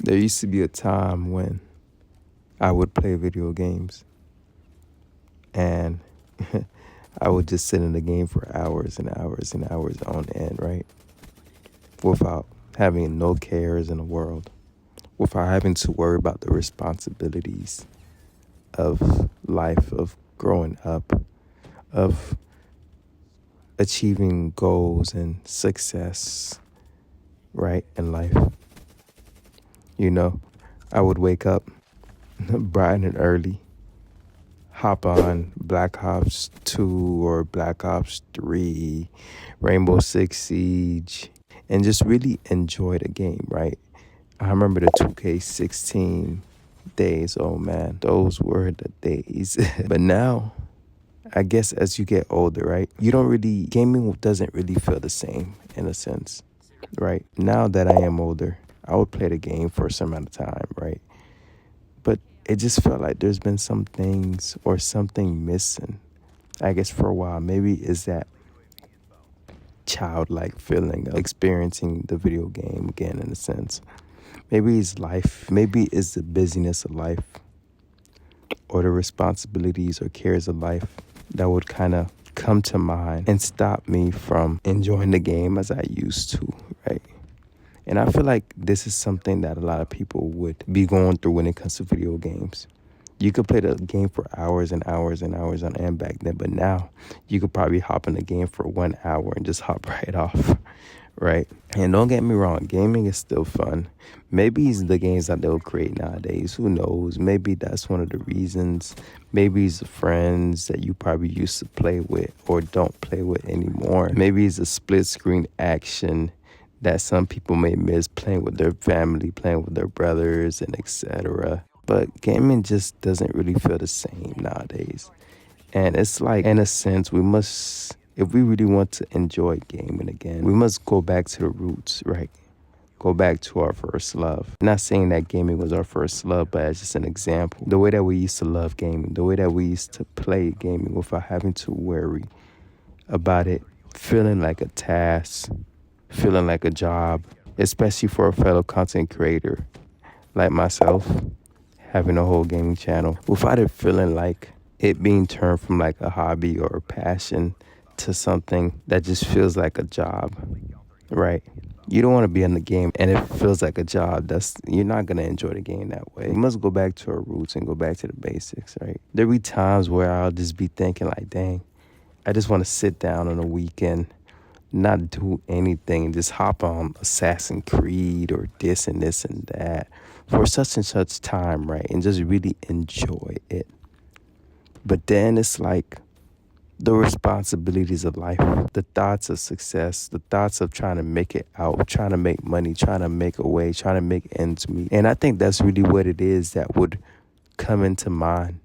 There used to be a time when I would play video games and I would just sit in the game for hours and hours and hours on end, right? Without having no cares in the world, without having to worry about the responsibilities of life, of growing up, of achieving goals and success, right, in life. You know, I would wake up bright and early, hop on Black Ops 2 or Black Ops 3, Rainbow Six Siege, and just really enjoy the game, right? I remember the 2K16 days. Oh man, those were the days. But now, I guess as you get older, right, gaming doesn't really feel the same in a sense, right? Now that I am older, I would play the game for some amount of time, right? But it just felt like there's been some things or something missing. I guess for a while, maybe is that childlike feeling of experiencing the video game again in a sense. Maybe it's life. Maybe it's the busyness of life or the responsibilities or cares of life that would kind of come to mind and stop me from enjoying the game as I used to, right? And I feel like this is something that a lot of people would be going through when it comes to video games. You could play the game for hours and hours and hours on end back then, but now you could probably hop in the game for 1 hour and just hop right off, right? And don't get me wrong, gaming is still fun. Maybe it's the games that they'll create nowadays. Who knows? Maybe that's one of the reasons. Maybe it's the friends that you probably used to play with or don't play with anymore. Maybe it's a split screen action that some people may miss, playing with their family, playing with their brothers, and etc. But gaming just doesn't really feel the same nowadays. And it's like, in a sense, if we really want to enjoy gaming again, we must go back to the roots, right? Go back to our first love. Not saying that gaming was our first love, but as just an example. The way that we used to love gaming, the way that we used to play gaming without having to worry about it feeling like a task, feeling like a job, especially for a fellow content creator like myself, having a whole gaming channel, without it feeling like it being turned from like a hobby or a passion to something that just feels like a job, right? You don't want to be in the game and it feels like a job. You're not going to enjoy the game that way. We must go back to our roots and go back to the basics, right? There'll be times where I'll just be thinking like, dang, I just want to sit down on a weekend, not do anything, and just hop on Assassin's Creed or this and this and that for such and such time, right? And just really enjoy it. But then it's like the responsibilities of life, the thoughts of success, the thoughts of trying to make it out, trying to make money, trying to make a way, trying to make ends meet. And I think that's really what it is that would come into mind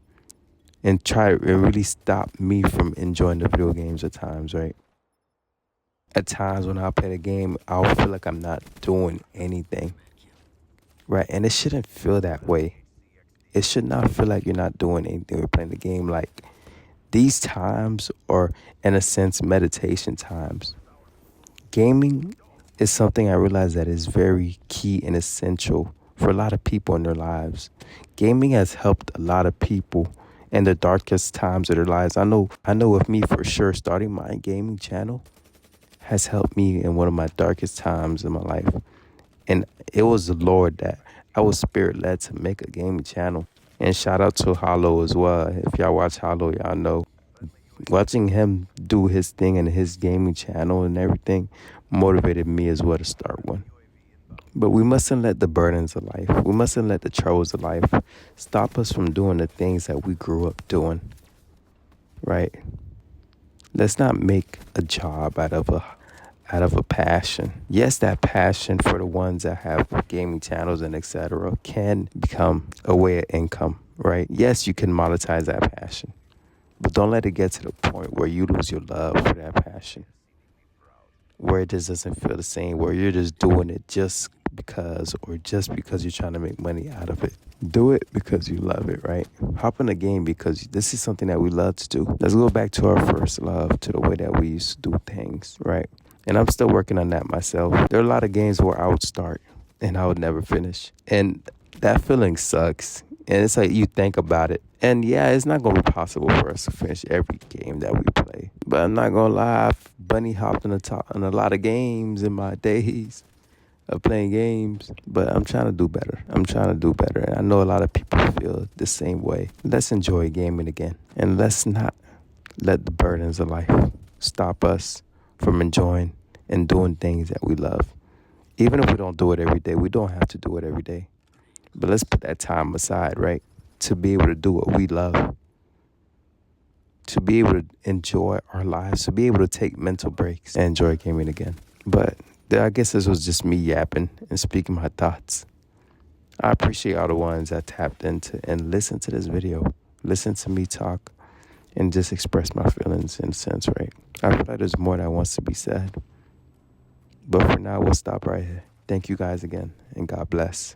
and really stop me from enjoying the video games at times, right? At times when I play the game, I'll feel like I'm not doing anything, right? And it shouldn't feel that way. It should not feel like you're not doing anything when playing the game. Like, these times are, in a sense, meditation times. Gaming is something I realize that is very key and essential for a lot of people in their lives. Gaming has helped a lot of people in the darkest times of their lives. I know with me for sure, starting my gaming channel has helped me in one of my darkest times in my life. And it was the Lord that I was spirit led to make a gaming channel. And shout out to Hollow as well. If y'all watch Hollow, y'all know. Watching him do his thing and his gaming channel and everything motivated me as well to start one. But we mustn't let the burdens of life, we mustn't let the troubles of life stop us from doing the things that we grew up doing, right? Let's not make a job out of a passion. Yes, that passion for the ones that have gaming channels and etc. can become a way of income, right? Yes, you can monetize that passion, but don't let it get to the point where you lose your love for that passion, where it just doesn't feel the same, where you're just doing it just because you're trying to make money out of it. Do it because you love it, right? Hop in the game because this is something that we love to do. Let's go back to our first love, to the way that we used to do things, right? And I'm still working on that myself. There are a lot of games where I would start and I would never finish. And that feeling sucks. And it's like you think about it. And yeah, it's not going to be possible for us to finish every game that we play. But I'm not going to lie, I've bunny hopped on a lot of games in my days of playing games. But I'm trying to do better. I'm trying to do better. And I know a lot of people feel the same way. Let's enjoy gaming again. And let's not let the burdens of life stop us from enjoying and doing things that we love. Even if we don't do it every day, we don't have to do it every day. But let's put that time aside, right? To be able to do what we love, to be able to enjoy our lives, to be able to take mental breaks and enjoy gaming again. But I guess this was just me yapping and speaking my thoughts. I appreciate all the ones that tapped into and listened to this video, listen to me talk, and just express my feelings in a sense, right? I feel like there's more that wants to be said. But for now, we'll stop right here. Thank you guys again, and God bless.